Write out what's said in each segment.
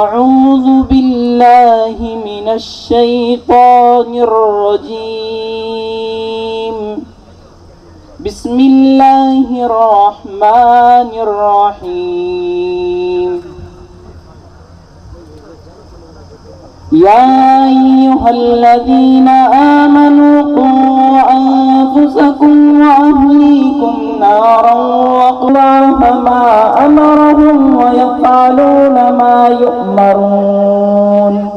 أعوذ بالله من الشيطان الرجيم بسم الله الرحمن الرحيم يا أيها الذين آمنوا قوا أنفسكم وأهليكم نارا وقودها ما أمرهم ويفعلون ما يؤمرون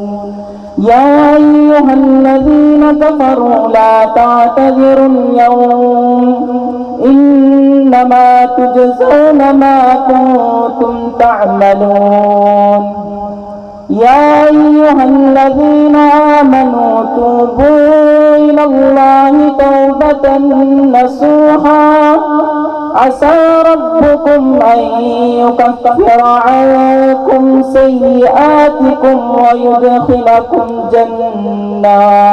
يا أيها الذين كفروا لا تعتذروا اليوم إنما تجزون ما كنتم تعملون يا أيها الذين آمنوا توبوا إلى الله توبة نصوحا عسى ربكم أن يكفر عنكم سيئاتكم ويدخلكم جنات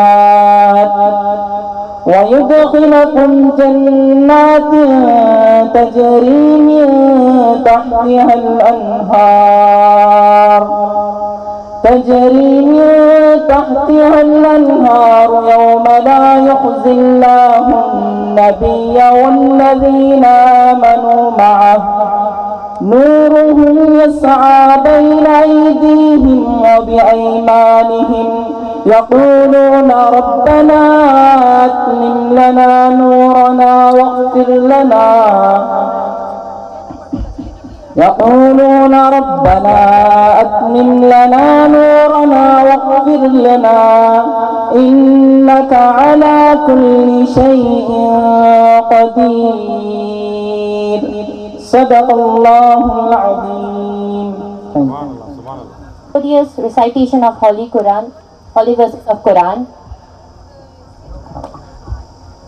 تجري من تحتها الأنهار يوم لا يخزي الله النبي والذين آمنوا معه نورهم يسعى بين أيديهم وبأيمانهم يقولون ربنا أتمم لنا نورنا واغفر لنا إنك على كل شيء قدير صدق الله العظيم. Glorious recitation of Holy Quran, Holy verses of Quran.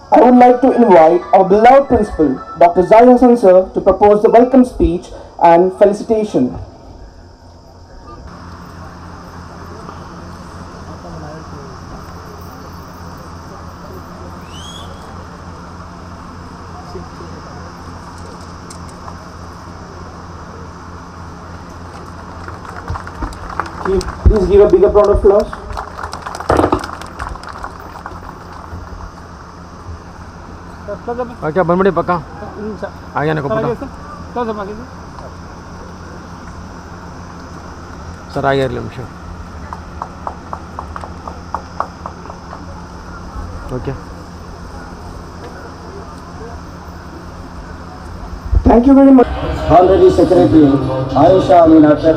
I would like to invite our beloved principal, Dr. Zahir Hassan sir, to propose the welcome speech and felicitation. Please give a bigger round of applause. क्या बनबड़ी पक्का आगे ना कपड़ा sir आगे निमिष okay Thank you very much. Honorary Secretary Aisha Aminatar,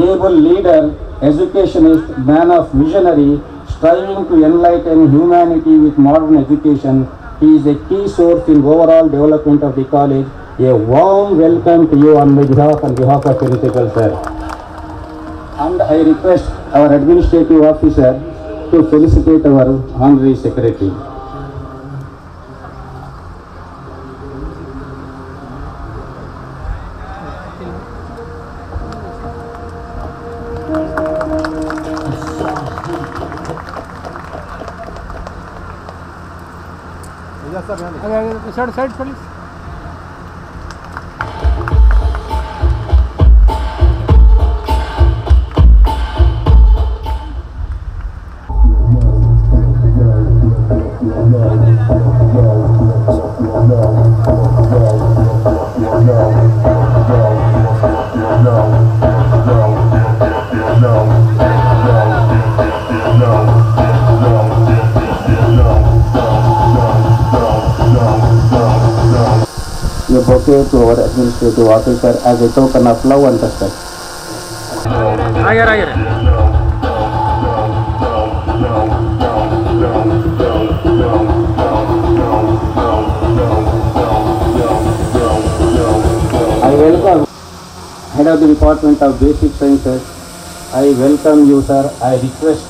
able leader, educationist, man of visionary, striving to enlighten humanity with modern education. He is a key source in overall development of the college. A warm welcome to you on behalf of Principal Sir. And I request our administrative officer to felicitate our Honorary Secretary. Side please Your bouquet to our administrative officer as a token of love and respect. आगे I welcome Head of the Department of Basic Sciences. I welcome you, sir. I request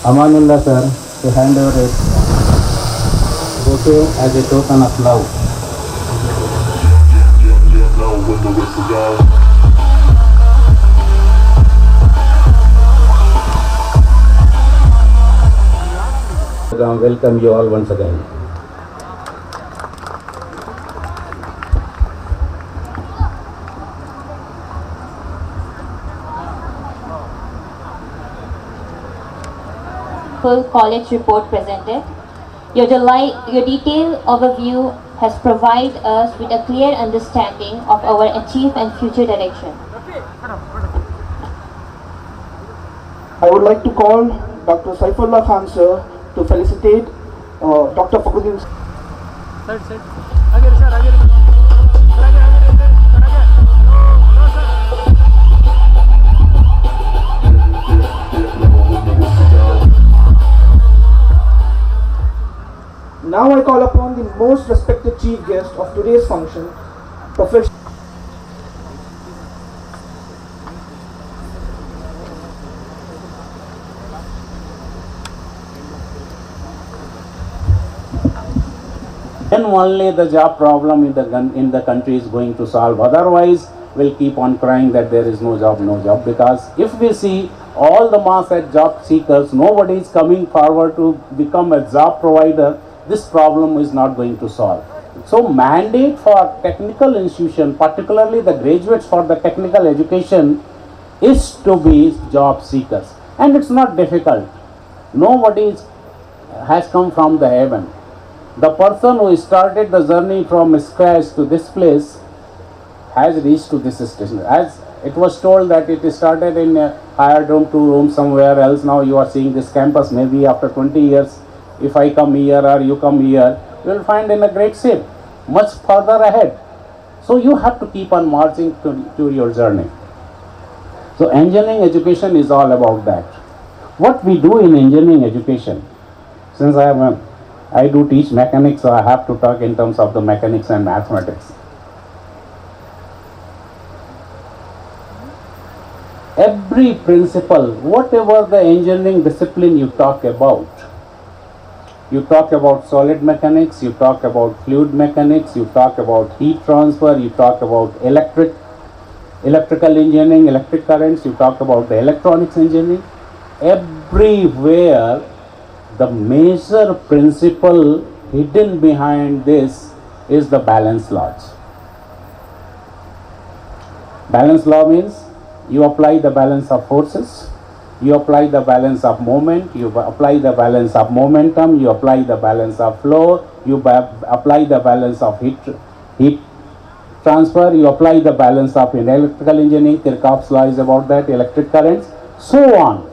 Amanullah sir to hand over it bouquet as a token of love. Welcome you all once again. full college report presented. Your detailed overview has provided us with a clear understanding of our achieved and future direction. I would like to call Dr. Saifullah Khan sir to felicitate Dr. Fakhruddin. Side side आगे sir आगे sir आगे Now I call upon the most respected chief guest of today's function, Professor. Then only the job problem in the country is going to solve. Otherwise, we'll keep on crying that there is no job, no job. Because if we see all the mass at job seekers, nobody is coming forward to become a job provider, this problem is not going to solve. So mandate for technical institution, particularly the graduates for the technical education, is to be job seekers. And it's not difficult. Nobody has come from the heaven. The person who started the journey from scratch to this place has reached to this station. As it was told that it started in a hired room, 2 rooms somewhere else. Now you are seeing this campus. Maybe after 20 years, if I come here or you come here, you will find in a great shape, much further ahead. So you have to keep on marching to your journey. So engineering education is all about that. What we do in engineering education, since I do teach mechanics, so I have to talk in terms of the mechanics and mathematics. Every principle, whatever the engineering discipline you talk about solid mechanics, you talk about fluid mechanics, you talk about heat transfer, you talk about electrical engineering, electric currents, you talk about the electronics engineering. Everywhere, the major principle hidden behind this is the balance laws. Balance law means you apply the balance of forces, you apply the balance of moment, you apply the balance of momentum, you apply the balance of flow, you apply the balance of heat transfer, you apply the balance of in electrical engineering, Kirchhoff's law is about that, electric currents, so on.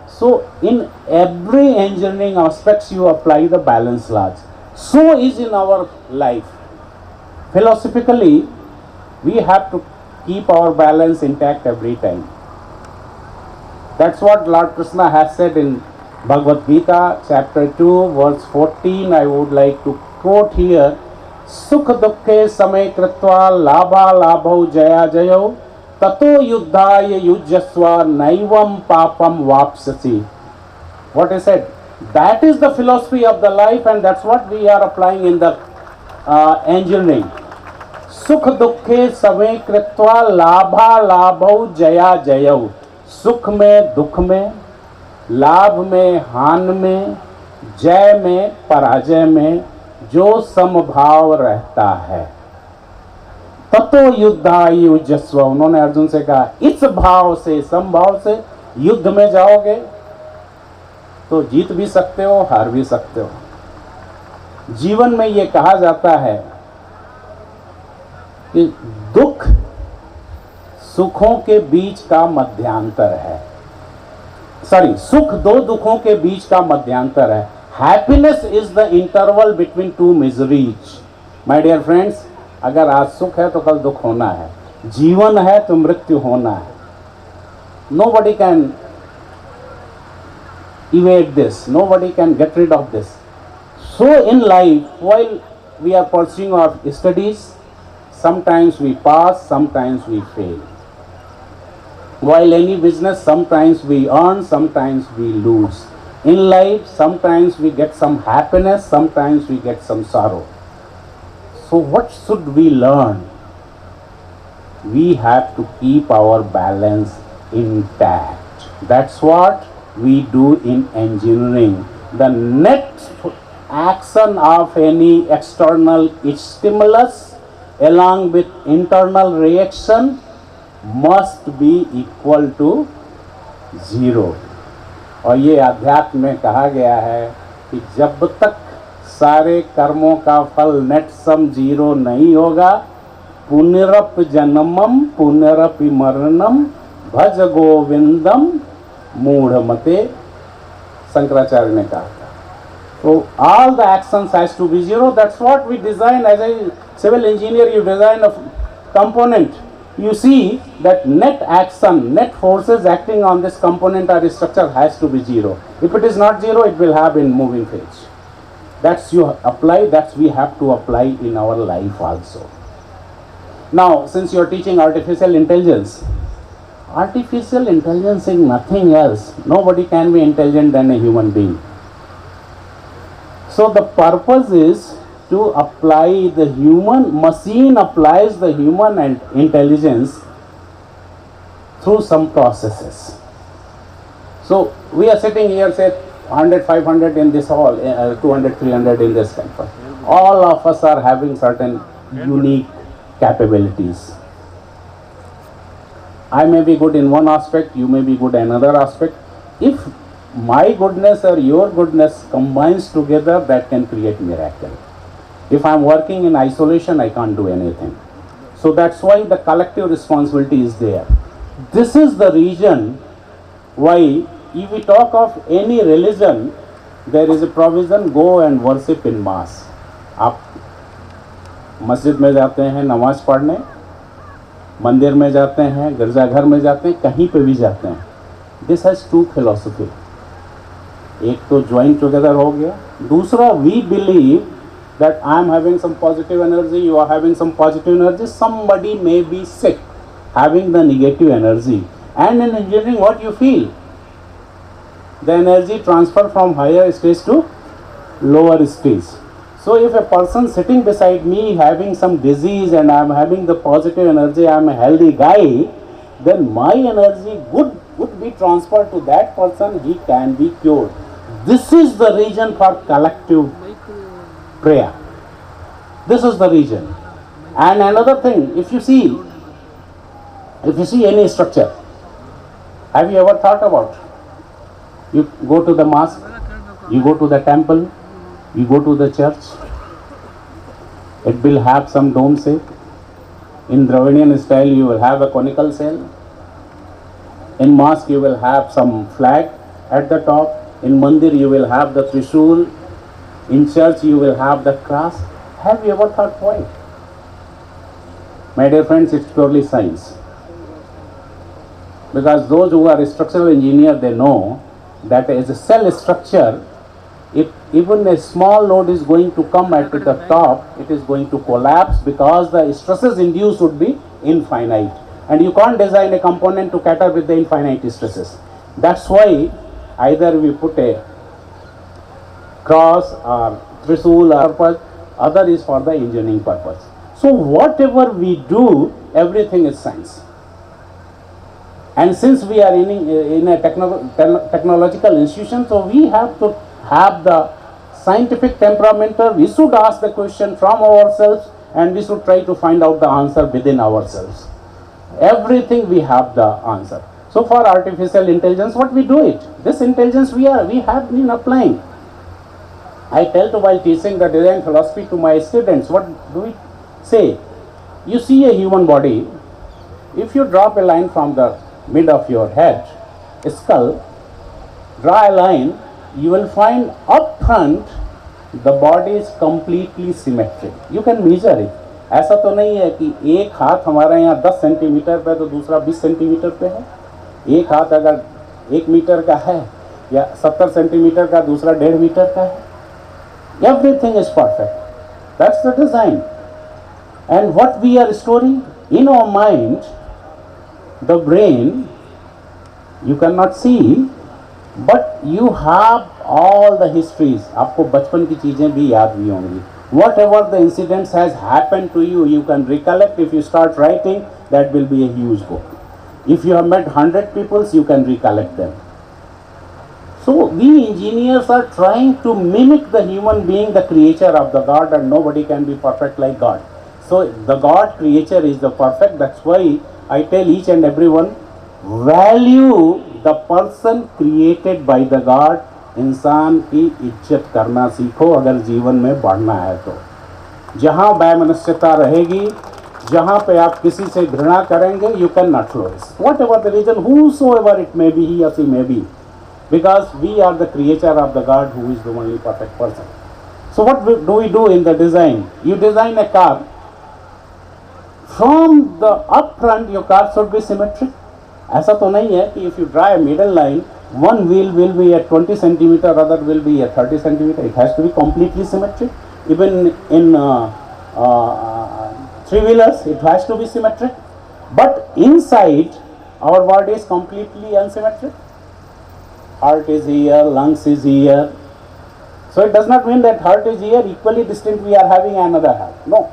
So in every engineering aspects you apply the balance laws. So is in our life. Philosophically, we have to keep our balance intact every time. That's what Lord Krishna has said in Bhagavad Gita, chapter 2, verse 14. I would like to quote here. Sukha dukkhe samay kritva labha labhau jaya jayau tato yuddhaya yujyasva naivam papam vapsasi. What I said, that is the philosophy of the life, and that's what we are applying in the engineering. Sukha dukkhe samay kritva labha labhau jaya jayau. सुख में दुख में, लाभ में हान में, जय में पराजय में जो समभाव रहता है ततो युद्धाय युज्यस्व. उन्होंने अर्जुन से कहा इस भाव से, समभाव से युद्ध में जाओगे तो जीत भी सकते हो, हार भी सकते हो. जीवन में ये कहा जाता है कि दुख सुखों के बीच का मध्यांतर है. सुख दो दुखों के बीच का मध्यांतर है. Happiness is the interval between two miseries. My dear friends, अगर आज सुख है तो कल दुख होना है, जीवन है तो मृत्यु होना है. Nobody can evade this, nobody can get rid of this. So in life, while we are pursuing our studies, sometimes we pass, sometimes we fail. While any business, sometimes we earn, sometimes we lose. In life, sometimes we get some happiness, sometimes we get some sorrow. So what should we learn? We have to keep our balance intact. That's what we do in engineering. The next action of any external stimulus along with internal reaction must be equal to 0. और ये अध्यात्म में कहा गया है कि जब तक सारे कर्मों का फल नेट सम जीरो नहीं होगा, पुनरप जन्मम पुनरपि मरणम भज गोविंदम मूढ़मते, शंकराचार्य ने कहा था. So all the actions has to be zero. That's what we design. As a civil engineer, you design a component. You see that net action, net forces acting on this component or structure has to be zero. If it is not zero, it will have in moving phase. That's you apply. That's we have to apply in our life also. Now, since you are teaching artificial intelligence is nothing else. Nobody can be intelligent than a human being. So the purpose is to apply the human, machine applies the human and intelligence through some processes. So we are sitting here, say 100, 500 in this hall, 200, 300 in this campus. All of us are having certain unique capabilities. I may be good in one aspect, you may be good in another aspect. If my goodness or your goodness combines together, that can create miracle. If I am working in isolation, I can't do anything. So that's why the collective responsibility is there. This is the reason why if we talk of any religion, there is a provision, go and worship in mass. आप मस्जिद में जाते हैं नमाज पढ़ने, मंदिर में जाते हैं, गिरजाघर में जाते हैं, कहीं पे भी जाते हैं. This has to philosophy. एक तो ज्वाइन टुगेदर हो गया, दूसरा we believe that I am having some positive energy, you are having some positive energy, somebody may be sick having the negative energy, and in engineering what you feel, the energy transfer from higher stage to lower stage. So if a person sitting beside me having some disease and I am having the positive energy, I am a healthy guy, then my energy would be transferred to that person, he can be cured. This is the reason for collective prayer. This is the reason. And another thing, if you see any structure, have you ever thought about? You go to the mosque, you go to the temple, you go to the church, it will have some dome shape. In Dravidian style, you will have a conical cell. In mosque, you will have some flag at the top. In mandir, you will have the trishul. In church, you will have the cross. Have you ever thought why? My dear friends, it's purely science. Because those who are structural engineers, they know that as a cell structure, if even a small load is going to come at the top, it is going to collapse because the stresses induced would be infinite. And you can't design a component to cater with the infinite stresses. That's why either we put a cross or trishul or purpose, other is for the engineering purpose. So whatever we do, everything is science. And since we are in a technological institution, so we have to have the scientific temperament. We should ask the question from ourselves and we should try to find out the answer within ourselves. Everything we have the answer. So for artificial intelligence, what we do it? This intelligence we have been applying. I tell to while teaching the design philosophy to my students, what do we say? You see a human body, if you drop a line from the mid of your head, skull, draw a line, you will find up front the body is completely symmetric. You can measure it. ऐसा तो नहीं है कि एक हाथ हमारा यहाँ 10 centimetre पे तो दूसरा 20 सेंटीमीटर पे है. एक हाथ अगर 1 मीटर का है या 70 सेंटीमीटर का, दूसरा 1.5 मीटर का है. Everything is perfect. That's the design. And what we are storing in our mind, the brain, you cannot see, but you have all the histories. आपको बचपन की चीजें भी याद भी होंगी. Whatever the incidents has happened to you, you can recollect. If you start writing, that will be a huge book. If you have met 100 people, you can recollect them. So we engineers are trying to mimic the human being, the creature of the God, and nobody can be perfect like God. So the God creature is the perfect. That's why I tell each and everyone, value the person created by the God, इंसान की इज्जत करना सीखो अगर जीवन में बढ़ना है तो। जहाँ वैमनस्यता रहेगी, जहाँ पे आप किसी से घृणा करेंगे, you can not flourish, whatever the reason, whosoever it may be, he or she may be, because we are the creature of the God who is the only perfect person. So what do we do in the design? You design a car. From the upfront, your car should be symmetric. ऐसा तो नहीं है कि if you draw a middle line, one wheel will be at 20 centimeter, other will be at 30 centimeter. It has to be completely symmetric. Even in three-wheelers, it has to be symmetric. But inside, our body is completely unsymmetric. Heart is here, lungs is here. So it does not mean that heart is here, equally distinct we are having another heart. No.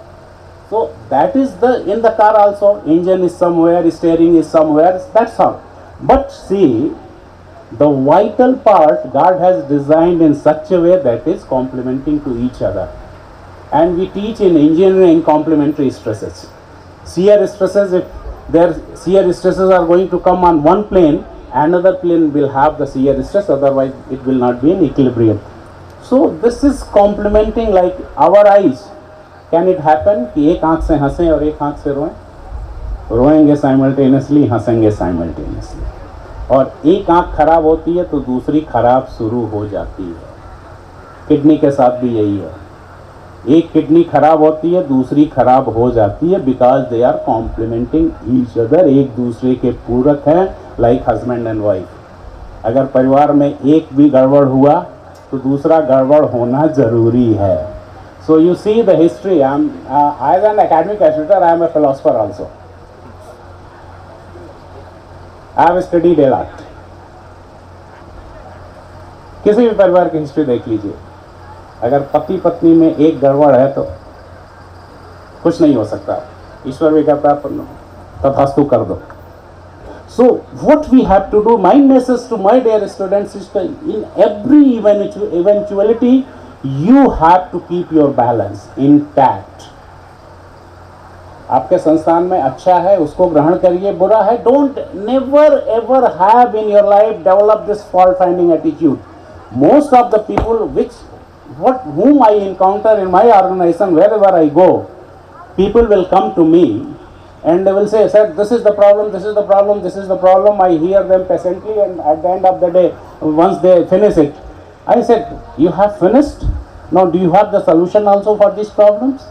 So that is in the car also, engine is somewhere, steering is somewhere, that's all. But see, the vital part God has designed in such a way that is complementing to each other. And we teach in engineering complementary stresses. Shear stresses, if their shear stresses are going to come on one plane, another plane will have the shear stress, otherwise it will not be in equilibrium. So this is complementing like our eyes. Can it happen कि एक आँख से हंसें और एक आँख से रोएं? रोएंगे simultaneously, हंसेंगे simultaneously. और एक आँख खराब होती है तो दूसरी खराब शुरू हो जाती है। किडनी के साथ भी यही है, एक किडनी खराब होती है, दूसरी खराब हो जाती है, because they are complementing each other, एक दूसरे के पूरक हैं, लाइक हस्बैंड एंड वाइफ। अगर परिवार में एक भी गड़बड़ हुआ तो दूसरा गड़बड़ होना जरूरी है। So you see the history. As an academic educator, I am a philosopher also. I have studied a lot. किसी भी परिवार की हिस्ट्री देख लीजिए, अगर पति पत्नी में एक गड़बड़ है तो कुछ नहीं हो सकता। ईश्वर भी कहता है तथास्तु कर दो। So what we have to do, my message to my dear students is that in every eventuality, you have to keep your balance intact. आपके संस्थान में अच्छा है उसको ग्रहण करिए, बुरा है don't never ever have in your life develop this fault finding attitude. Most of the people whom I encounter in my organization, wherever I go, people will come to me and they will say, sir, this is the problem, this is the problem, this is the problem. I hear them patiently, and at the end of the day, once they finish it, I said, you have finished? Now, do you have the solution also for these problems?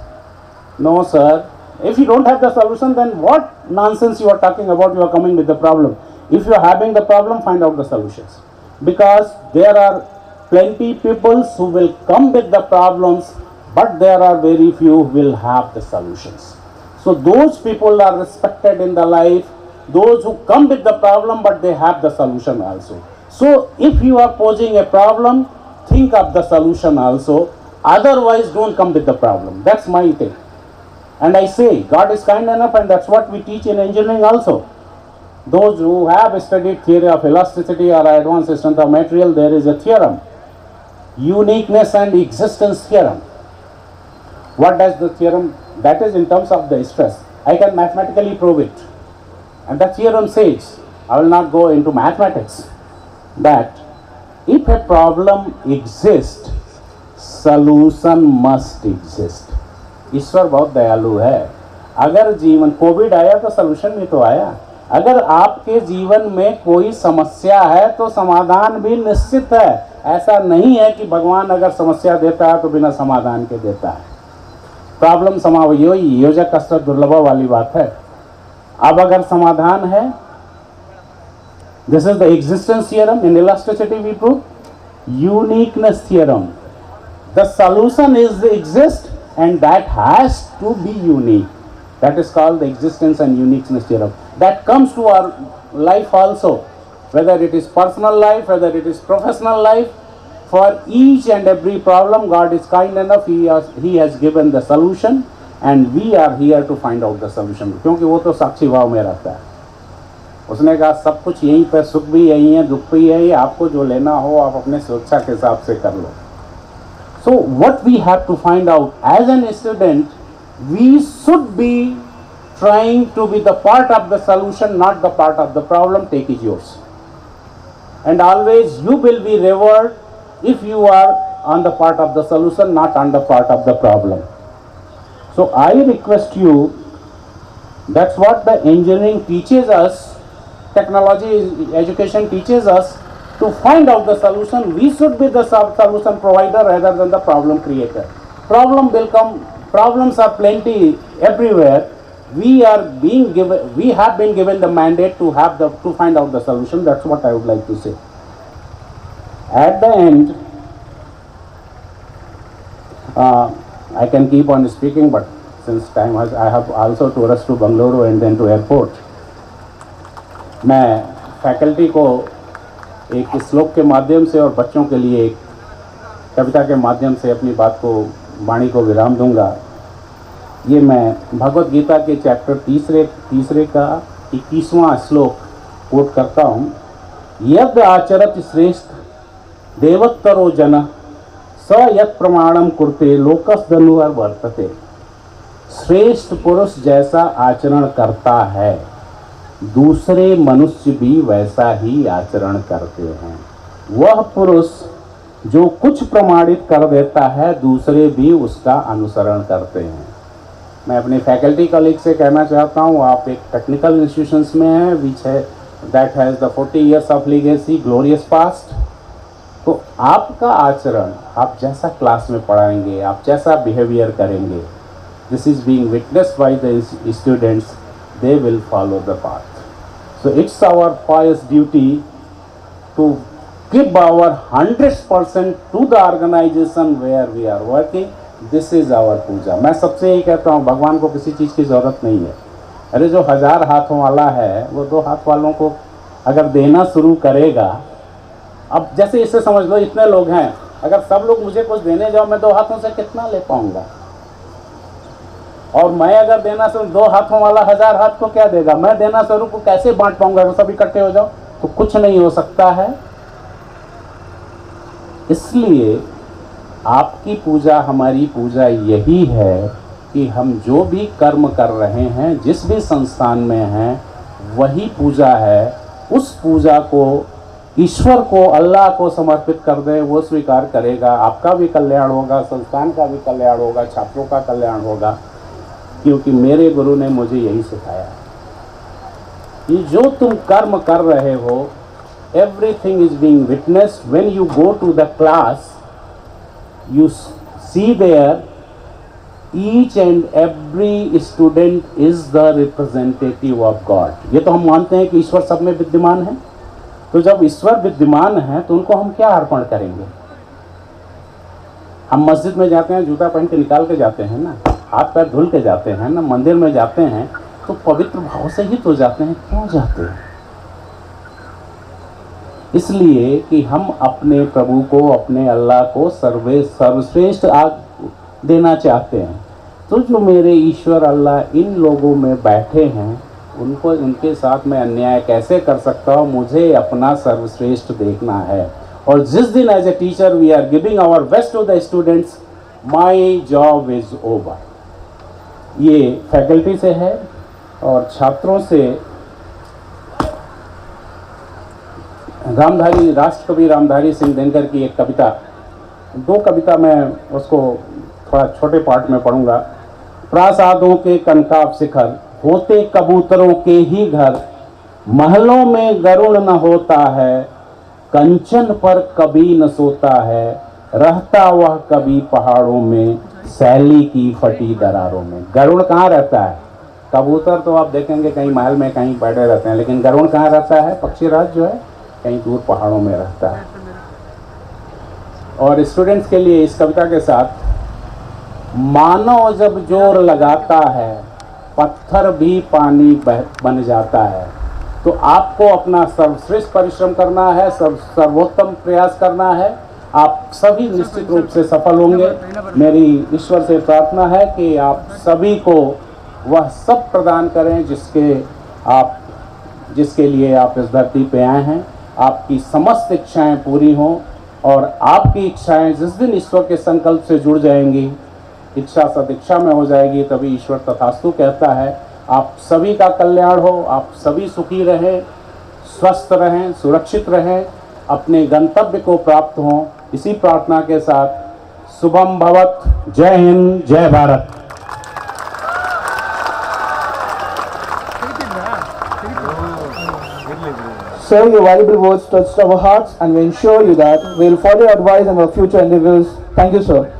No, sir. If you don't have the solution, then what nonsense you are talking about, you are coming with the problem. If you are having the problem, find out the solutions. Because there are plenty people who will come with the problems, but there are very few who will have the solutions. So those people are respected in the life, those who come with the problem, but they have the solution also. So if you are posing a problem, think of the solution also, otherwise don't come with the problem. That's my thing. And I say, God is kind enough, and that's what we teach in engineering also. Those who have studied theory of elasticity or advanced strength of material, there is a theorem, uniqueness and existence theorem. What does the theorem, that is in terms of the stress. I can mathematically prove it. And the theorem says, I will not go into mathematics, that if a problem exists, solution must exist. ईश्वर बहुत दयालु है। अगर जीवन Covid आया तो solution भी तो आया। अगर आपके जीवन में कोई समस्या है तो समाधान भी निश्चित है। ऐसा नहीं है कि भगवान अगर समस्या देता है तो बिना समाधान के देता है। प्रॉब्लम योजक कसरत दुर्लभ वाली बात है। अब अगर समाधान है, this is the existence theorem. In elasticity we prove uniqueness theorem. The solution exists, and that has to be unique. That is called the existence and uniqueness theorem. That comes to our life also, whether it is personal life, whether it is professional life. For each and every problem, God is kind enough, He has given the solution, and we are here to find out the solution. क्योंकि वो तो साक्षी भाव में रहता है। उसने कहा सब कुछ यहीं पर, सुख भी यहीं है, दुख भी यही है, आपको जो लेना हो आप अपने स्वेच्छा के हिसाब से कर लो। So what we have to find out as an student, we should be trying to be the part of the solution, not the part of the problem. Take it yours. and always you will be rewarded if you are on the part of the solution, not on the part of the problem. So I request you, that's what the engineering teaches us, technology education teaches us, to find out the solution. We should be the solution provider rather than the problem creator. Problems are plenty everywhere. We have been given the mandate to find out the solution. That's what I would like to say. At the end, I can keep on speaking, but since time has, I have also to rush to Bangalore and then to airport. मैं faculty को एक श्लोक के माध्यम से और बच्चों के लिए एक कविता के माध्यम से अपनी वाणी को विराम दूंगा। ये मैं भगवत गीता के चैप्टर तीसरे का 21वां श्लोक कोट करता हूँ। यद् आचरत श्रेष्ठ देवत्तरो जन स यत् प्रमाणम कुर्ते लोकस्धनुर् वर्तते। श्रेष्ठ पुरुष जैसा आचरण करता है, दूसरे मनुष्य भी वैसा ही आचरण करते हैं। वह पुरुष जो कुछ प्रमाणित कर देता है, दूसरे भी उसका अनुसरण करते हैं। मैं अपने फैकल्टी कलीग से कहना चाहता हूँ, आप एक टेक्निकल इंस्टीट्यूशंस में हैं विच है that has the 40 years of legacy, glorious past. तो आपका आचरण, आप जैसा क्लास में पढ़ाएंगे, आप जैसा बिहेवियर करेंगे, this is being witnessed by the students, they will follow the path. So it's our pious duty to give our 100% to the organization where we are working. This is our पूजा। मैं सबसे यही कहता हूँ, भगवान को किसी चीज़ की ज़रूरत नहीं है। अरे जो 1000 हाथों वाला है, वो 2 हाथ वालों को अगर देना शुरू करेगा, अब जैसे इससे समझ लो इतने लोग हैं, अगर सब लोग मुझे कुछ देने जाओ, मैं 2 हाथों से कितना ले पाऊंगा? और मैं अगर देना शुरू, 2 हाथों वाला 1000 हाथ को क्या देगा? मैं देना शुरू को कैसे बांट पाऊंगा? अगर सब इकट्ठे हो जाओ तो कुछ नहीं हो सकता है। इसलिए आपकी पूजा, हमारी पूजा यही है कि हम जो भी कर्म कर रहे हैं, जिस भी संस्थान में हैं, वही पूजा है। उस पूजा को ईश्वर को, अल्लाह को समर्पित कर दें, वो स्वीकार करेगा। आपका भी कल्याण होगा, संस्थान का भी कल्याण होगा, छात्रों का कल्याण होगा, क्योंकि मेरे गुरु ने मुझे यही सिखाया कि जो तुम कर्म कर रहे हो, everything is being witnessed. When you go to the class, you see there each and every student is the representative of God. ये तो हम मानते हैं कि ईश्वर सब में विद्यमान है। तो जब ईश्वर विद्यमान है तो उनको हम क्या अर्पण करेंगे? हम मस्जिद में जाते हैं, जूता पहन के निकाल के जाते हैं ना, हाथ पैर धुल के जाते हैं ना, मंदिर में जाते हैं तो पवित्र भाव से ही तो जाते हैं। क्यों जाते हैं? इसलिए कि हम अपने प्रभु को, अपने अल्लाह को सर्वश्रेष्ठ देना चाहते हैं। तो जो मेरे ईश्वर अल्लाह इन लोगों में बैठे हैं, उनको, उनके साथ मैं अन्याय कैसे कर सकता हूँ? मुझे अपना सर्वश्रेष्ठ देखना है। और जिस दिन as a teacher we are giving our best to the students, my job is over. ये फैकल्टी से है और छात्रों से राष्ट्रकवि रामधारी सिंह दिनकर की एक कविता, 2 कविता मैं उसको थोड़ा छोटे पार्ट में पढ़ूंगा। प्रासादों के कनकाब शिखर होते कबूतरों के ही घर, महलों में गरुड़ न होता है, कंचन पर कभी न सोता है, रहता वह कभी पहाड़ों में, सैली की फटी दरारों में। गरुड़ कहाँ रहता है? कबूतर तो आप देखेंगे कहीं महल में कहीं बैठे रहते हैं, लेकिन गरुड़ कहाँ रहता है? पक्षीराज जो है कहीं दूर पहाड़ों में रहता है। और स्टूडेंट्स के लिए इस कविता के साथ, मानव जब जोर लगाता है, पत्थर भी पानी बन जाता है। तो आपको अपना सर्वश्रेष्ठ परिश्रम करना है, सर्वोत्तम प्रयास करना है। आप सभी निश्चित रूप से सफल होंगे। मेरी ईश्वर से प्रार्थना है कि आप सभी को वह सब प्रदान करें जिसके लिए आप इस धरती पे आए हैं। आपकी समस्त इच्छाएं पूरी हों, और आपकी इच्छाएं जिस दिन ईश्वर के संकल्प से जुड़ जाएंगी, इच्छा सदिच्छा में हो जाएगी, तभी ईश्वर तथास्तु कहता है। आप सभी का कल्याण हो, आप सभी सुखी रहें, स्वस्थ रहें, सुरक्षित रहें, अपने गंतव्य को प्राप्त हों, इसी प्रार्थना के साथ शुभम भवत। जय हिंद, जय Bharat. Sir, your valuable words touched our hearts and we ensure you that we will follow your advice in our future endeavors. Thank you, sir.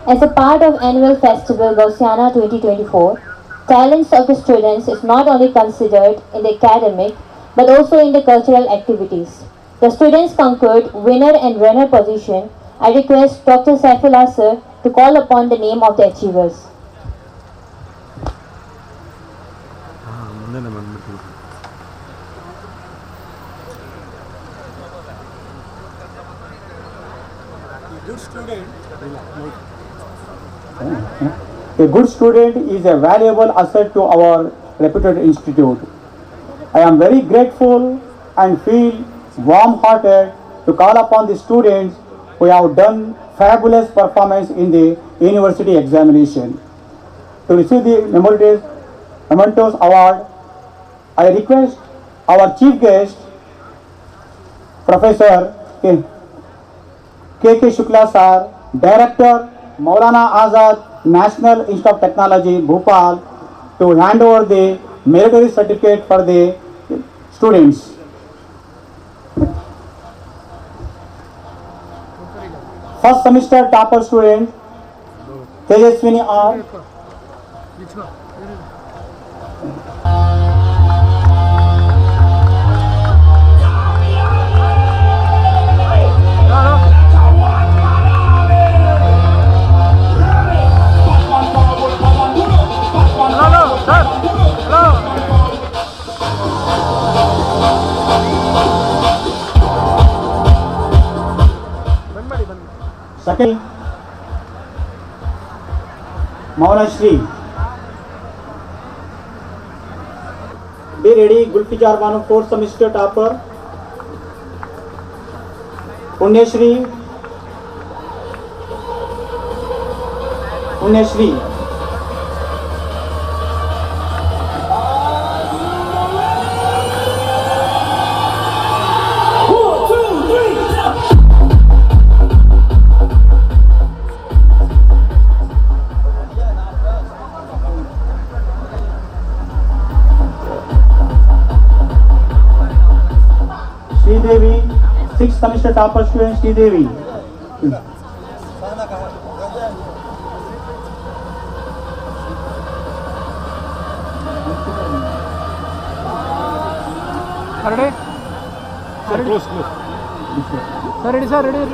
As a part of annual festival Gaussiana 2024, talents of the students is not only considered in the academic but also in the cultural activities. The students conquered winner and runner position. I request Dr. Saifullah sir to call upon the name of the achievers. A good student is a valuable asset to our reputed institute. I am very grateful and feel warm-hearted to call upon the students who have done fabulous performance in the university examination. To receive the Mementos Award, I request our chief guest, Professor K.K. Shukla sir, Director, Maulana Azad National Institute of Technology, Bhopal, to hand over the meritorious certificate for the students. First semester topper student, Tejaswini R. Second, Mauna Shri. Be ready, Gulfijar Banu, 4th semester topper. Punyashri. Devi, 6th semester topper student Sri Devi. Ready? Sir, close. Sir, ready, sir, ready.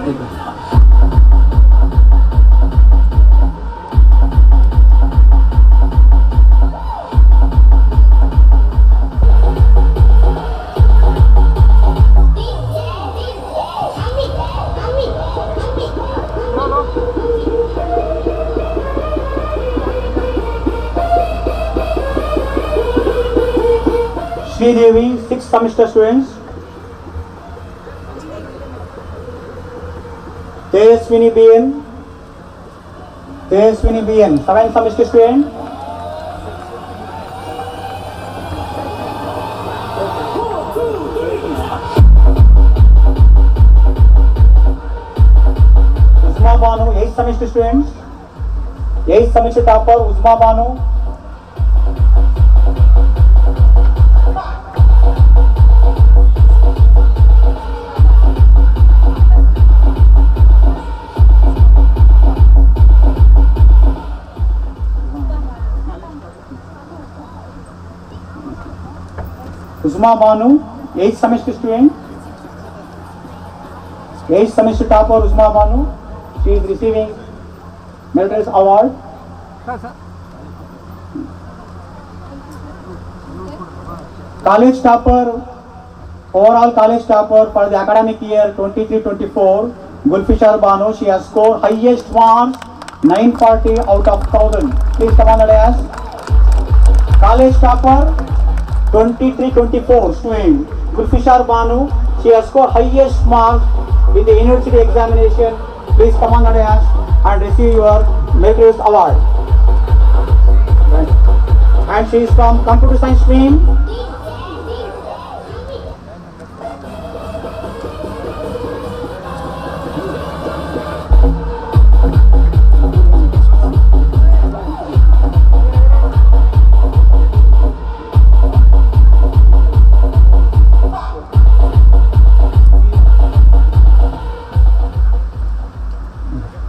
Sri Devi, 6th semester students. Tejaswini BN, 7th semester student. Uzma Banu, 8th semester students. 8th semester topper Uzma Banu. Uzma Banu, 8th semester student. 8th semester topper Uzma Banu. She is receiving Meritorious Award. College topper, overall college topper for the academic year 23-24, Gulfishar Banu. She has scored highest marks, 940 out of 1000. Please come on the dais. College topper, 23-24 student Gulfishar Banu. She has scored highest marks in the university examination. Please come on the dais and receive your Meritorious Award. And she is from Computer Science stream.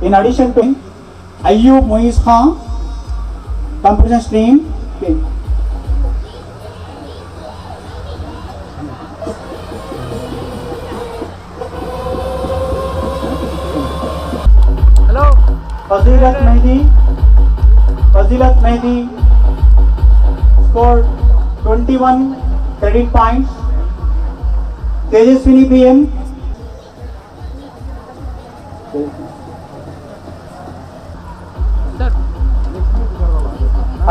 In addition to Ayyub Muiz Khan, computer stream. Okay. Hello. Fazilat Mehdi scored 21 credit points. Tejaswini PM Sir.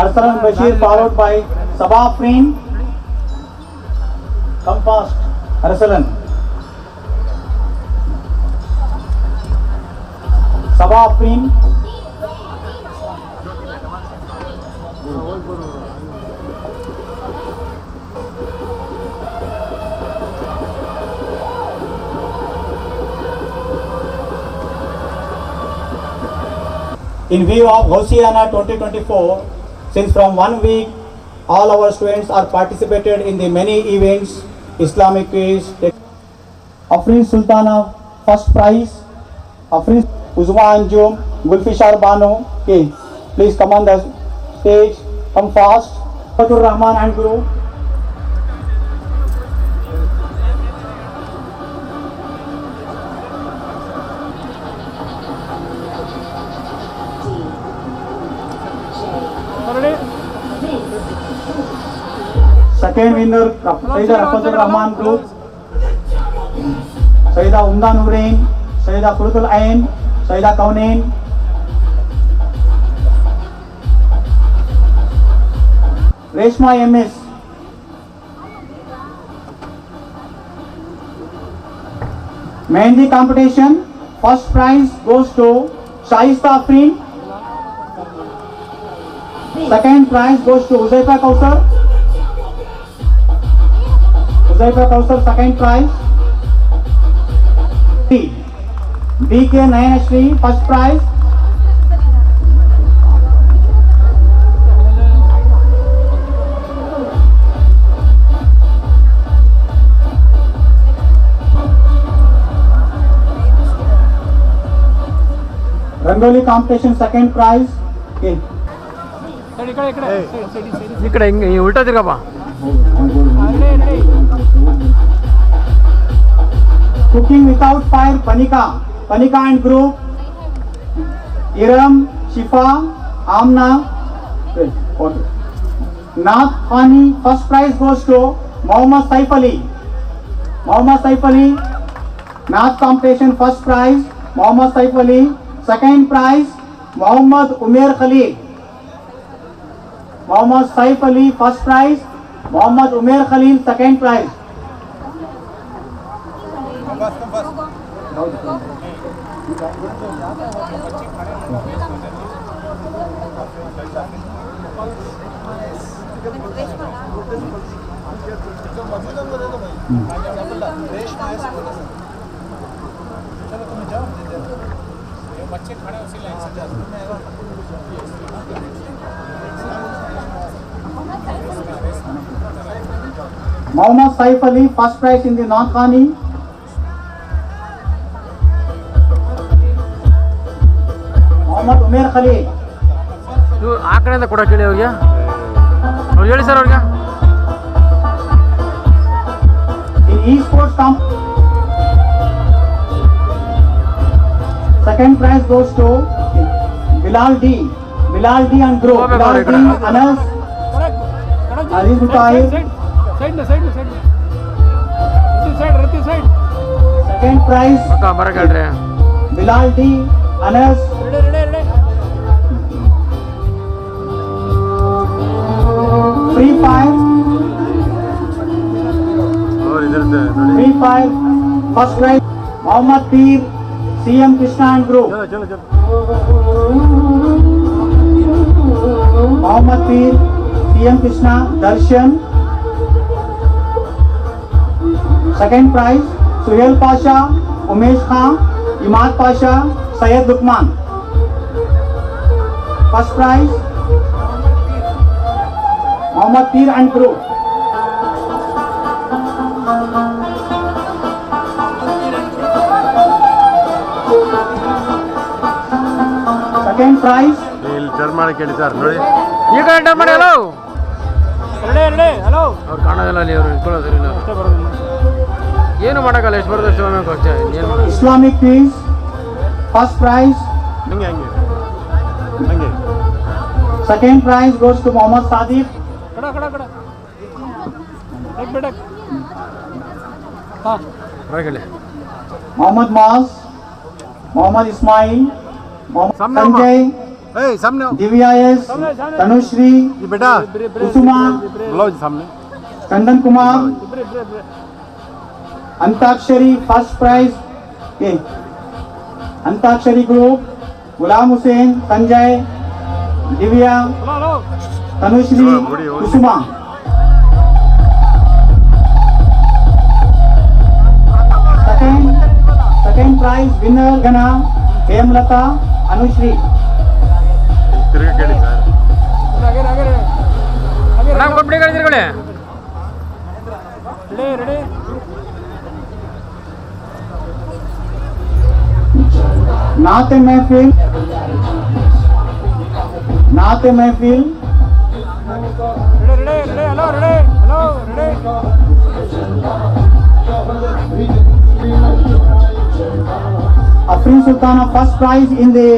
Arsalan Bashir followed by Sabah Afreen. Come fast, Arsalan. Sabah Afreen. In view of Hosiana 2024, since from 1 week all our students are participated in the many events, Islamic quiz, Afreen Sultana first prize, Afreen Uzma Anjum, Gulfishar Bano, okay, please come on the stage, come fast, Fatur Rahman and Guru. Second winner, Sayyida Rafatul Rahman Group, Sayyida Umda Nurain, Sayyida Quratul Ain, Sayyida Kaunain, Reshma MS, Mehndi competition, first prize goes to Shaista Afreen, second prize goes to Uzaifa Kausar. Uzaifa Kausar, second prize. DK Nayanashri, first prize. Rangoli competition, second prize. Okay. ఇక్కడ ఉల్టా తిరగబా. Cooking without fire, Panika and group, Iram, Shifa, Amna, okay. Nath Khani, first prize goes to Mohammad Saif Ali. Nath competition, first prize Mohammad Saif Ali, second prize Mohammad Umair Khalil. Mohammad Saif Ali, first prize, Mohammad Umair Khalil, second prize. Mohammad Saif Ali, first prize in the Nath Khani. Mohammad Umair Khalil. ಇದು ಆ ಕಡೆಯಿಂದ ಕೊಡಕ್ಕೆ ಹೇಳಿ ಅವ್ರಿಗೆ. ಅವ್ರು ಹೇಳಿ sir ಅವ್ರಿಗೆ. In esports camp, second prize goes to Bilal D and group. Bilal D, Anas, Aziz Mutahir. Second prize ಬರಕ್ಕೆ ಹೇಳ್ರಿ. Bilal D, Anas. Free fire. Free fire. First prize Mohammad Peer, CM Krishna and group. Mohammad Peer, CM Krishna, Darshan. Second prize Suhail Pasha, Umesh Khan, Imad Pasha, Syed Lukman. First prize Mohammad Peer and group. prize. ಇಲ್ಲಿ turn ಮಾಡಿ ಕೇಳಿ sir ನೋಡಿ ಈ ಕಡೆ turn ಮಾಡಿ hello ಅವ್ರು ಕಾಣೋದಿಲ್ಲ ಅಲ್ಲಿ ಅವರು ಇಟ್ಕೊಳ್ಳೋದಿಲ್ಲ ಏನು ಮಾಡೋಕ್ಕಲ್ಲ ಎಷ್ಟು ಬರೋದು ಅಷ್ಟು ಮಾಡಬೇಕು ಅಷ್ಟೇ ಏನು ಮಾಡೋದು Islamic quiz. First prize. ಹಂಗೆ ಹಂಗೆ ಹಂಗೆ Second prize goes to Mohammad Sadiq. ಹೊರಗಡೆ Mohammad Maaz. Mohammad Ismail. Mohammad Samne Sanjay. ಏಯ್ ಸಾಮ್ನೆ Divya S. Tanushri. ಈ ಬೇಟಾ Kusuma. ಬ್ಲೌಸ್ ಸಾಮ್ನೆ Chandan Kumar. Antakshari first prize. Okay. Antakshari group. Ghulam Hussain. Sanjay. Divya. Tanushri. Kusuma. Second prize winner Gana. Hemlata. Anushri. ತಿರುಗಿ ಕೇಳಿ sir ನಾವು ಕೊಟ್ಬಿಡಿ ಗಾಡಿ ತಿರುಗಡೆ Naate Mehfil. Naate Mehfil. Afrin Sultana first prize in the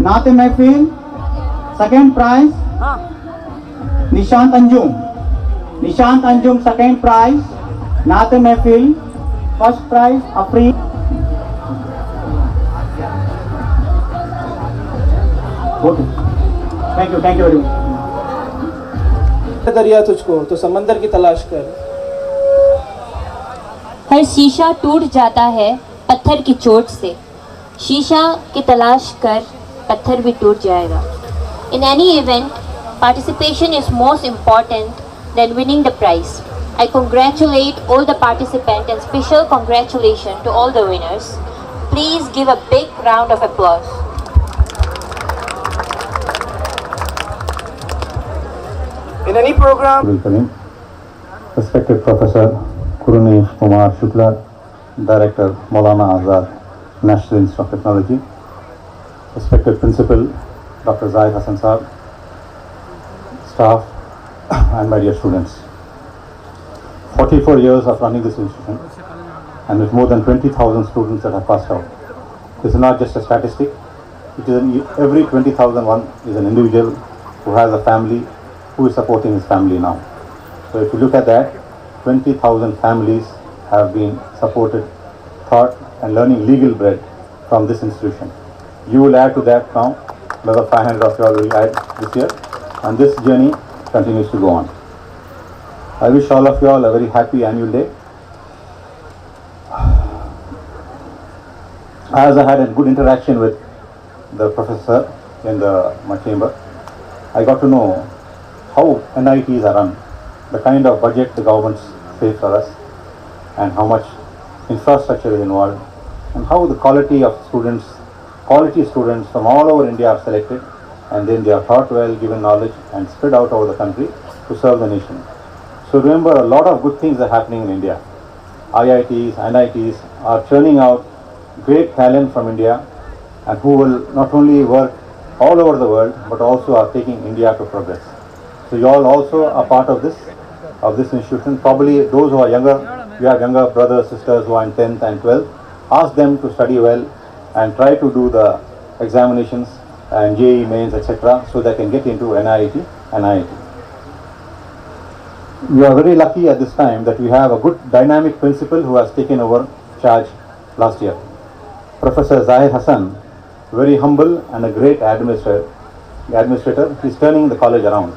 Naate Mehfil. Second prize Nishant Anjum. Nishant Anjum second prize. Naate Mehfil. First prize Afrin. Okay. Thank you very much. दरिया तुझको तो समंदर की तलाश कर। हर शीशा टूट जाता है पत्थर की चोट से, शीशा की तलाश कर पत्थर भी टूट जाएगा. In any event, participation is most important than winning the prize. I congratulate all the participants and special congratulations to all the winners. Please give a big round of applause. In any program, Karim, respected Professor Kurunesh Kumar Shukla, Director Maulana Azad, National Institute of Technology, respected Principal Dr. Zahid Hassan Saab, staff and my dear students. 44 years of running this institution and with more than 20,000 students that have passed out. This is not just a statistic, it is every 20,000 one is an individual who has a family, who is supporting his family now. So if you look at that, 20,000 families have been supported, taught and learning legal bread from this institution. You will add to that now, another 500 of you all will add this year, and this journey continues to go on. I wish all of you all a very happy annual day. As I had a good interaction with the professor in my chamber, I got to know how NITs are run, the kind of budget the governments save for us, and how much infrastructure is involved, and how the quality students from all over India are selected, and then they are taught well, given knowledge, and spread out over the country to serve the nation. So remember, a lot of good things are happening in India. IITs, NITs are churning out great talent from India, and who will not only work all over the world, but also are taking India to progress. So you all also are part of this institution. Probably those who are younger, you have younger brothers, sisters who are in 10th and 12th, ask them to study well and try to do the examinations and JEE mains, etc., so they can get into NIT and IIT. We are very lucky at this time that we have a good dynamic principal who has taken over charge last year. Professor Zahid Hassan, very humble and a great administrator, he is turning the college around.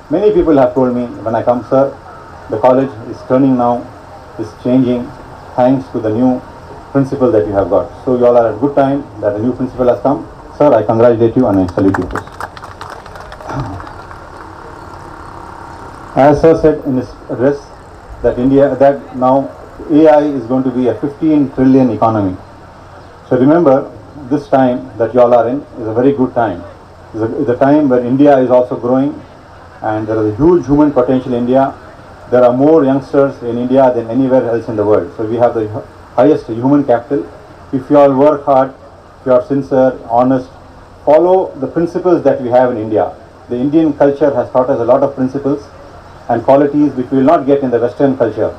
Many people have told me when I come, sir, the college is turning now, is changing thanks to the new principal that you have got. So you all are at a good time that a new principal has come. Sir, I congratulate you and I salute you. As sir said in his address, that now AI is going to be a 15 trillion economy. So remember, this time that you all are in is a very good time. It's a time where India is also growing, and there is a huge human potential in India. There are more youngsters in India than anywhere else in the world. So we have the highest human capital. If you all work hard, if you are sincere, honest, follow the principles that we have in India. The Indian culture has taught us a lot of principles and qualities which we will not get in the Western culture.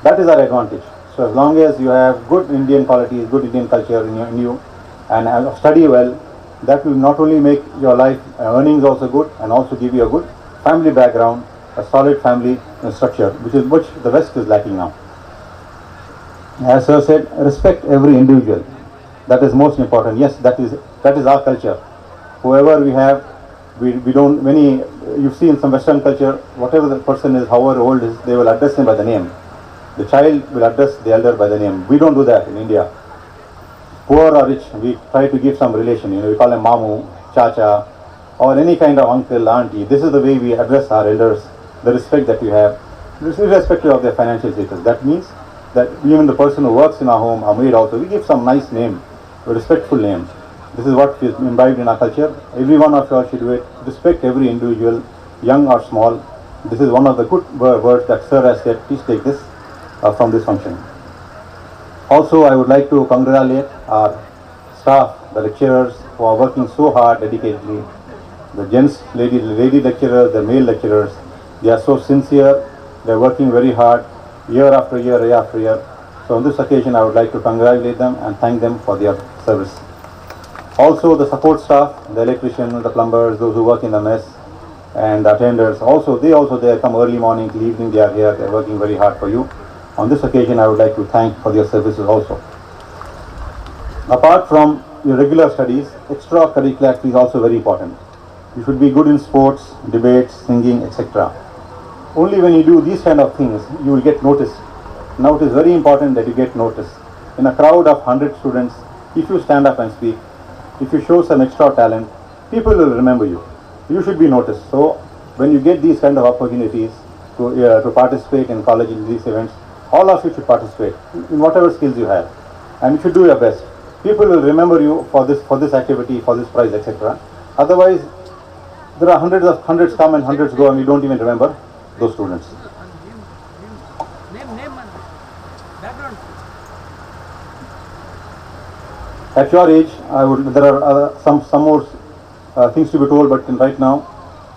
That is our advantage. So as long as you have good Indian qualities, good Indian culture in you and study well, that will not only make your life earnings also good and also give you a good family background, a solid family structure, which the West is lacking now. As Sir said, respect every individual. That is most important. Yes, that is our culture. Whoever we have, we don't, you see in some Western culture, whatever the person is, however old is, they will address him by the name. The child will address the elder by the name. We don't do that in India. Poor or rich, we try to give some relation. We call them Mamu, Chacha, or any kind of uncle, auntie. This is the way we address our elders, the respect that we have, irrespective of their financial status. That means that even the person who works in our home, our maid also, we give some nice name, a respectful name. This is what is imbibed in our culture. Every one of you all should do it. Respect every individual, young or small. This is one of the good words that Sir has said. Please take this from this function. Also, I would like to congratulate our staff, the lecturers who are working so hard, dedicatedly. The gents, lady lecturers, the male lecturers, they are so sincere. They are working very hard, year after year, year after year. So on this occasion, I would like to congratulate them and thank them for their service. Also, the support staff, the electricians, the plumbers, those who work in the mess, and the attenders, they come early morning till evening. They are here. They are working very hard for you. On this occasion, I would like to thank for their services also. Apart from your regular studies, extracurricular activities is also very important. You should be good in sports, debates, singing, etc. Only when you do these kind of things, you will get noticed. Now it is very important that you get noticed. In a crowd of 100 students, if you stand up and speak, if you show some extra talent, people will remember you. You should be noticed. So when you get these kind of opportunities to participate in college in these events, all of you should participate in whatever skills you have, and you should do your best. People will remember you for this activity, for this prize, etc. Otherwise, there are hundreds come and hundreds go, and you don't even remember those students. At your age, there are some more things to be told, but right now,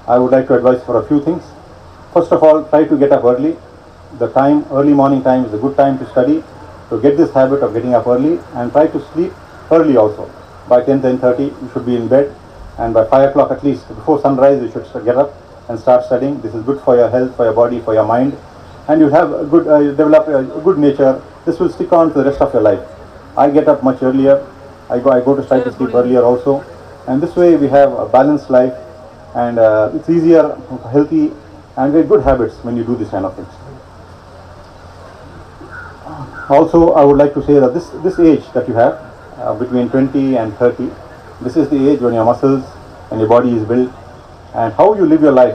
I would like to advise for a few things. First of all, try to get up early. Early morning time is a good time to study. So get this habit of getting up early and try to sleep early also. By 10:30, you should be in bed, and by 5 o'clock at least, before sunrise, you should get up and start studying. This is good for your health, for your body, for your mind, and you have a good, develop a good nature. This will stick on to the rest of your life. I get up much earlier. I go to try to sleep earlier also, and this way we have a balanced life, and it's easier, healthy, and very good habits when you do this kind of things. Also, I would like to say that this age that you have, between 20 and 30, this is the age when your muscles and your body is built, and how you live your life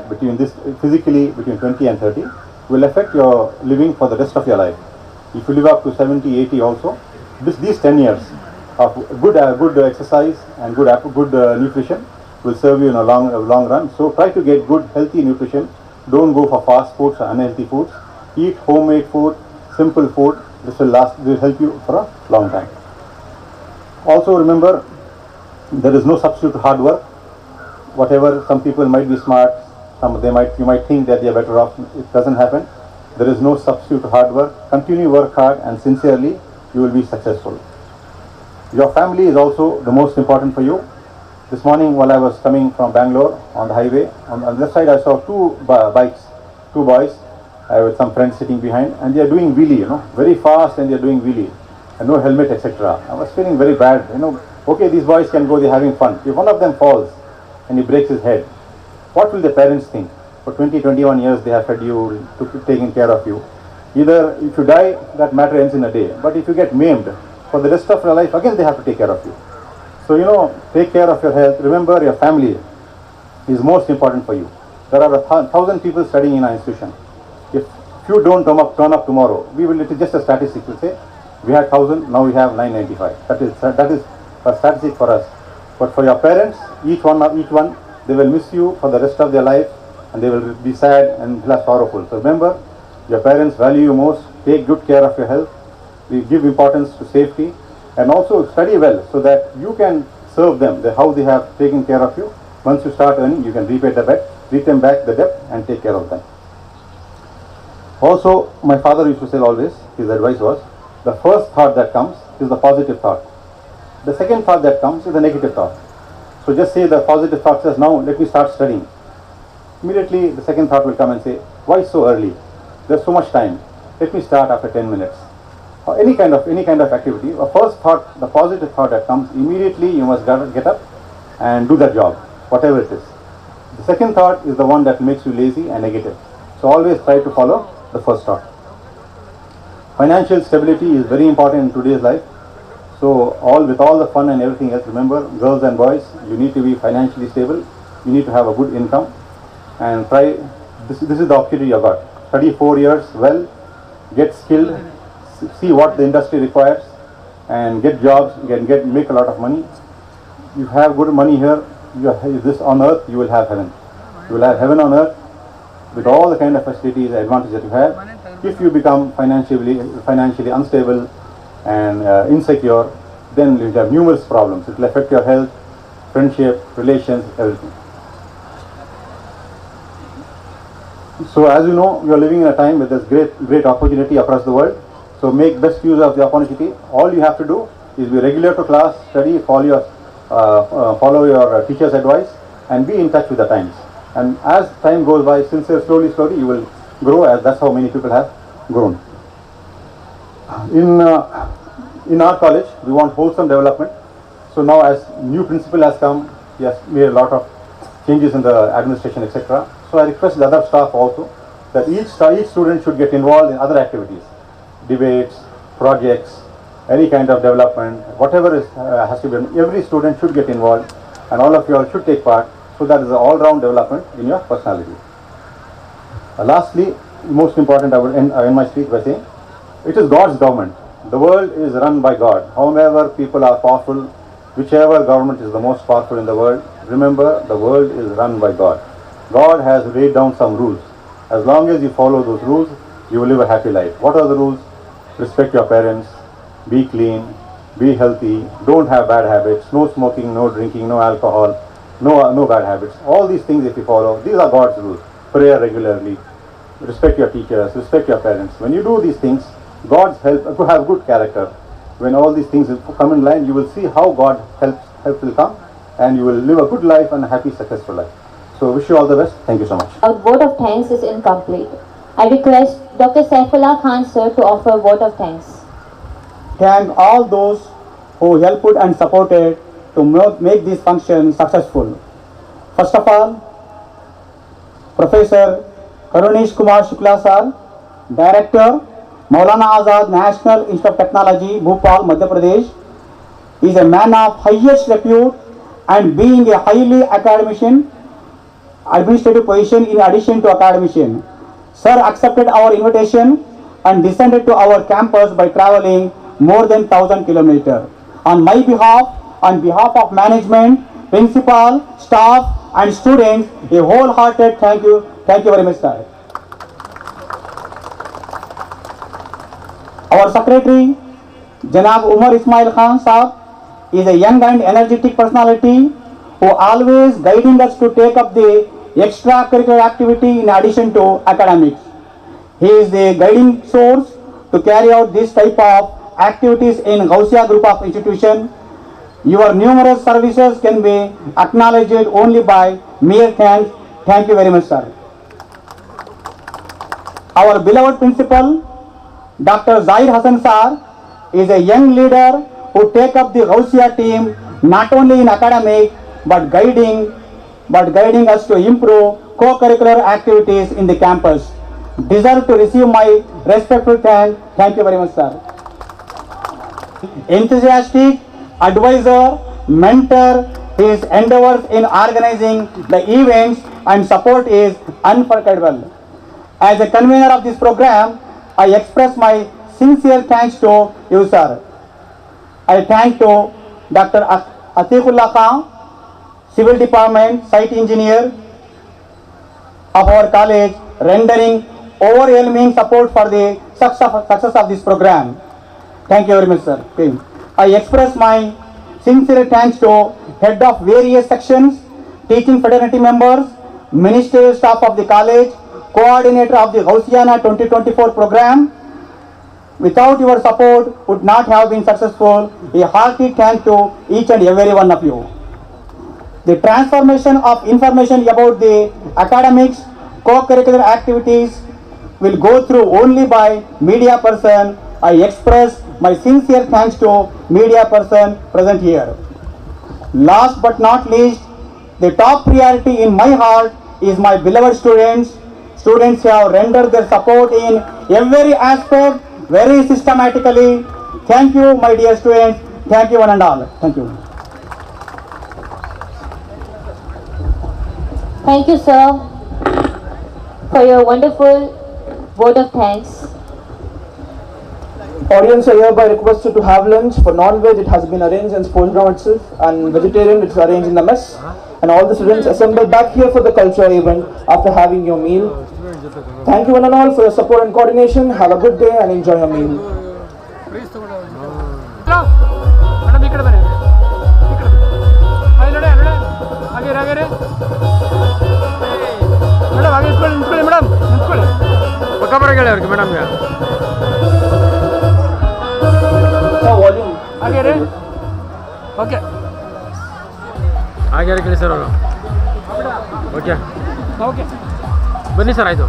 physically between 20 and 30 will affect your living for the rest of your life. If you live up to 70, 80 also, these 10 years of good exercise and good nutrition will serve you in a long run. So try to get good healthy nutrition. Don't go for fast foods or unhealthy foods. Eat homemade food, simple food. This will help you for a long time. Also remember, there is no substitute to hard work. Whatever, some people might be smart, you might think that they are better off. It doesn't happen. There is no substitute to hard work. Continue work hard and sincerely, you will be successful. Your family is also the most important for you. This morning while I was coming from Bangalore on the highway, on the left side I saw two boys with some friends sitting behind, and they are doing wheelie, very fast, and they are doing wheelie, and no helmet, etc. I was feeling very bad, okay, these boys can go, they're having fun. If one of them falls and he breaks his head, what will the parents think? For 20, 21 years they have fed you, taken care of you. Either if you die, that matter ends in a day, but if you get maimed, for the rest of your life, again they have to take care of you. So, take care of your health. Remember, your family is most important for you. There are 1,000 people studying in our institution. If you don't turn up tomorrow, it is just a statistic. We'll say, we had 1,000, now we have 995. That is a statistic for us. But for your parents, each one, they will miss you for the rest of their life, and they will be sad and sorrowful. So remember, your parents value you most. Take good care of your health. We give importance to safety, and also study well so that you can serve them, how they have taken care of you. Once you start earning, you can repay them back the debt and take care of them. Also, my father used to say always, his advice was, the first thought that comes is the positive thought. The second thought that comes is the negative thought. So just say the positive thought says, now let me start studying. Immediately the second thought will come and say, why so early? There's so much time. Let me start after 10 minutes. Or any kind of activity. The first thought, the positive thought that comes, immediately you must get up and do that job, whatever it is. The second thought is the one that makes you lazy and negative. So always try to follow the first thought. Financial stability is very important in today's life. So with all the fun and everything else, remember, girls and boys, you need to be financially stable. You need to have a good income and try. This is the opportunity you got. Study 4 years well, get skilled, see what the industry requires, and get jobs. You can make a lot of money. You have good money here. This on earth, you will have heaven. You will have heaven on earth with all the kind of facilities, advantages that you have. If you become financially unstable and insecure, then you have numerous problems. It will affect your health, friendship, relations, everything. So as you know, you are living in a time where there's great opportunity across the world. So make best use of the opportunity. All you have to do is be regular to class, study, follow your teacher's advice, and be in touch with the times. And as time goes by, slowly, you will grow, as that's how many people have grown. In our college, we want wholesome development. So now, as new principal has come, he has made a lot of changes in the administration, etc. So I request the other staff also that each student should get involved in other activities, debates, projects, any kind of development, whatever has to be done. Every student should get involved, and all of you all should take part. So that is an all-round development in your personality. Lastly, most important, I will end my speech by saying, it is God's government. The world is run by God. However people are powerful, whichever government is the most powerful in the world, remember the world is run by God. God has laid down some rules. As long as you follow those rules, you will live a happy life. What are the rules? Respect your parents, be clean, be healthy, don't have bad habits, no smoking, no drinking, no alcohol, no bad habits. All these things if you follow, these are God's rules. Pray regularly, respect your teachers, respect your parents. When you do these things, God's help to have good character. When all these things come in line, you will see how God help will come, and you will live a good life and a happy, successful life. So wish you all the best. Thank you so much. Our vote of thanks is incomplete. I request Dr. Saifullah Khan sir to offer a vote of thanks. Thank all those who helped and supported to make this function successful. First of all, Professor Karunesh Kumar Shukla sir, Director, Maulana Azad National Institute of Technology, Bhopal, Madhya Pradesh, is a man of highest repute and being a highly academician, administrative position in addition to academician. Sir accepted our invitation and descended to our campus by traveling more than 1,000 kilometers. On my behalf, on behalf of management, principal, staff and students, a wholehearted thank you. Thank you very much, sir. Our secretary, Janab Umar Ismail Khan Saab, is a young and energetic personality who always guiding us to take up the extracurricular activity in addition to academics. He is the guiding source to carry out this type of activities in Gausia group of institutions. Your numerous services can be acknowledged only by mere thanks. Thank you very much, sir. Our beloved principal, Dr. Zahir Hassan sir, is a young leader who take up the Gausia team not only in academic but guiding us to improve co-curricular activities in the campus. Deserve to receive my respectful thanks. Thank you very much, sir. Enthusiastic advisor, mentor, his endeavors in organizing the events and support is unforgettable. As a convener of this program, I express my sincere thanks to you, sir. I thank to Dr. Atiqullah Khan, Civil Department Site Engineer of our college, rendering overwhelming support for the success of this program. Thank you very much, sir. Okay. I express my sincere thanks to head of various sections, teaching fraternity members, ministerial staff of the college, coordinator of the Gaussiana 2024 program. Without your support, would not have been successful. A hearty thank to each and every one of you. The transformation of information about the academics, co-curricular activities will go through only by media person. I express my sincere thanks to media person present here. Last but not least, the top priority in my heart is my beloved students. Students have rendered their support in every aspect very systematically. Thank you, my dear students. Thank you one and all. Thank you. Thank you, sir, for your wonderful vote of thanks. Audience are hereby requested to have lunch. For non-veg, it has been arranged in Sportsground itself, and vegetarian, it's arranged in the mess. And all the students assemble back here for the cultural event after having your meal. Thank you one and all for your support and coordination. Have a good day and enjoy your meal. Madam ಈ ಕಡೆ ಬನ್ನಿ, ಈ ಕಡೆ ನೋಡಿ ಹಾಗೆ ಹಾಗೆ ರೀ madam, ಹಾಗೆ ನಿಂತ್ಕೊಳ್ಳಿ ಮೇಡಮ್, ನಿಂತ್ಕೊಳ್ಳಿ. ಪಕ್ಕ ಬರೋಕೆ ಹೇಳಿ ಅವ್ರಿಗೆ ಮೇಡಮ್ಗೆ. ಹಾಗೆ ರೀ, ಓಕೆ ಹಾಗೆ ಕೇಳಿ ಸರ್ ಅವರು. ಓಕೆ ಓಕೆ ಬನ್ನಿ ಸರ್, ಆಯಿತು.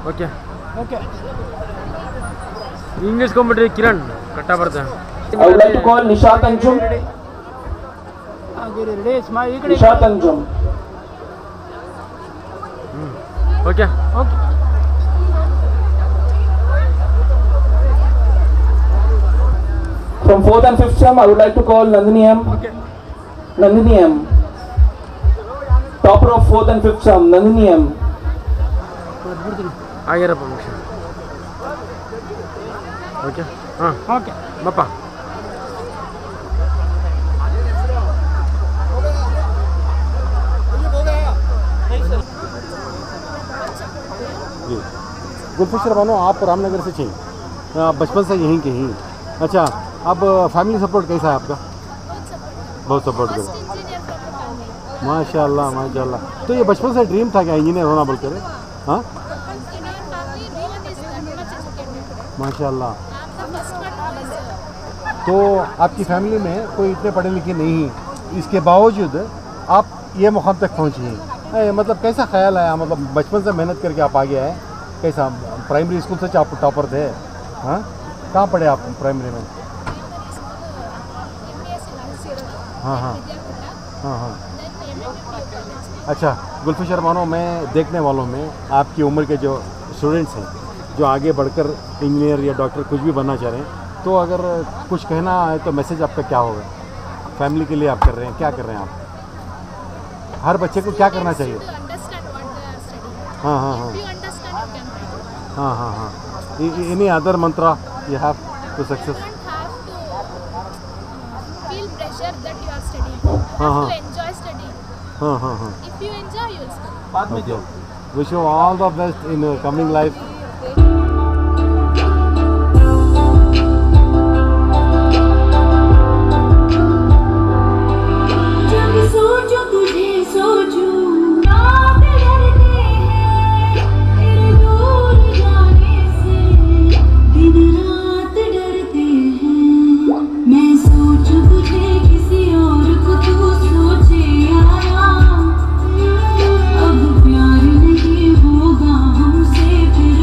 ಓಕೆ ಓಕೆ ಇಂಗ್ಲಿಷ್ಕೊಂಡ್ಬಿಟ್ರಿ ಕಿರಣ್, ಕಟ್ಟ ಬರುತ್ತೆ. I would like to call Nishat Anjum. Nishat Anjum. Okay okay From 4th and 5th term, I would like to call Nandini M. Nandini M. Topper of 4th and 5th term, Nandini M. ಆಗಿರಪ್ಪ ಮುಖ್ಯ. Okay ಹಾಂ okay ಬಪ್ಪ. गुलफिशर बानो, आप रामनगर से चाहिए, बचपन से यहीं के ही? अच्छा, अब फैमिली सपोर्ट कैसा है आपका? बहुत सपोर्ट करो, माशाल्लाह माशाल्लाह. तो ये बचपन से ड्रीम था क्या इंजीनियर होना बोल कर? हाँ माशाल्लाह. तो आपकी फैमिली में कोई इतने पढ़े लिखे नहीं, इसके बावजूद आप ये मुकाम तक पहुँची हैं. मतलब कैसा ख्याल आया, मतलब बचपन से मेहनत करके आप आगे आए? कैसा, प्राइमरी स्कूल से आप टॉपर थे? हाँ, कहाँ पढ़े आप प्राइमरी में? हाँ हाँ हाँ हाँ. अच्छा गुलफिशर मानो, मैं देखने वालों में आपकी उम्र के जो स्टूडेंट्स हैं जो आगे बढ़कर इंजीनियर या डॉक्टर कुछ भी बनना चाह रहे हैं, तो अगर कुछ कहना है तो मैसेज आपका क्या होगा? फैमिली के लिए आप कर रहे हैं, क्या कर रहे हैं आप? हर बच्चे को क्या करना चाहिए? हाँ हाँ हाँ हाँ हाँ हाँ. Any other mantra you have to success? Feel pressure that you are studying. To enjoy studying. हाँ हाँ हाँ. If you enjoy, you will study. Okay. Wish you all the best in your coming life. अब प्यार नहीं होगा हमसे फिर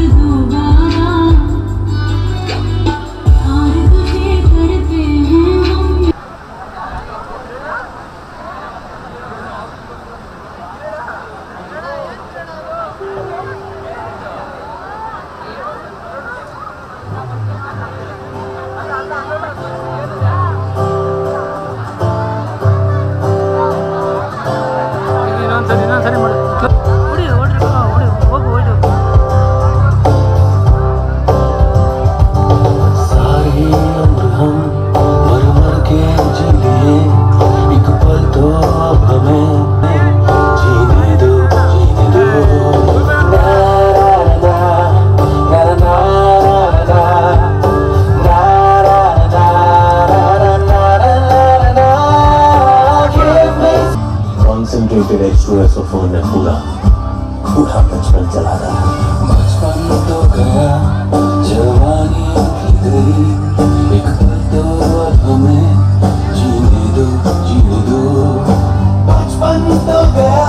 सुकून में पूरा पूरा बचपन चला रहा। बचपन तो गया, जवानी भी गई, एक पल तो अब हमें जीने दो, जीने दो। बचपन तो गया,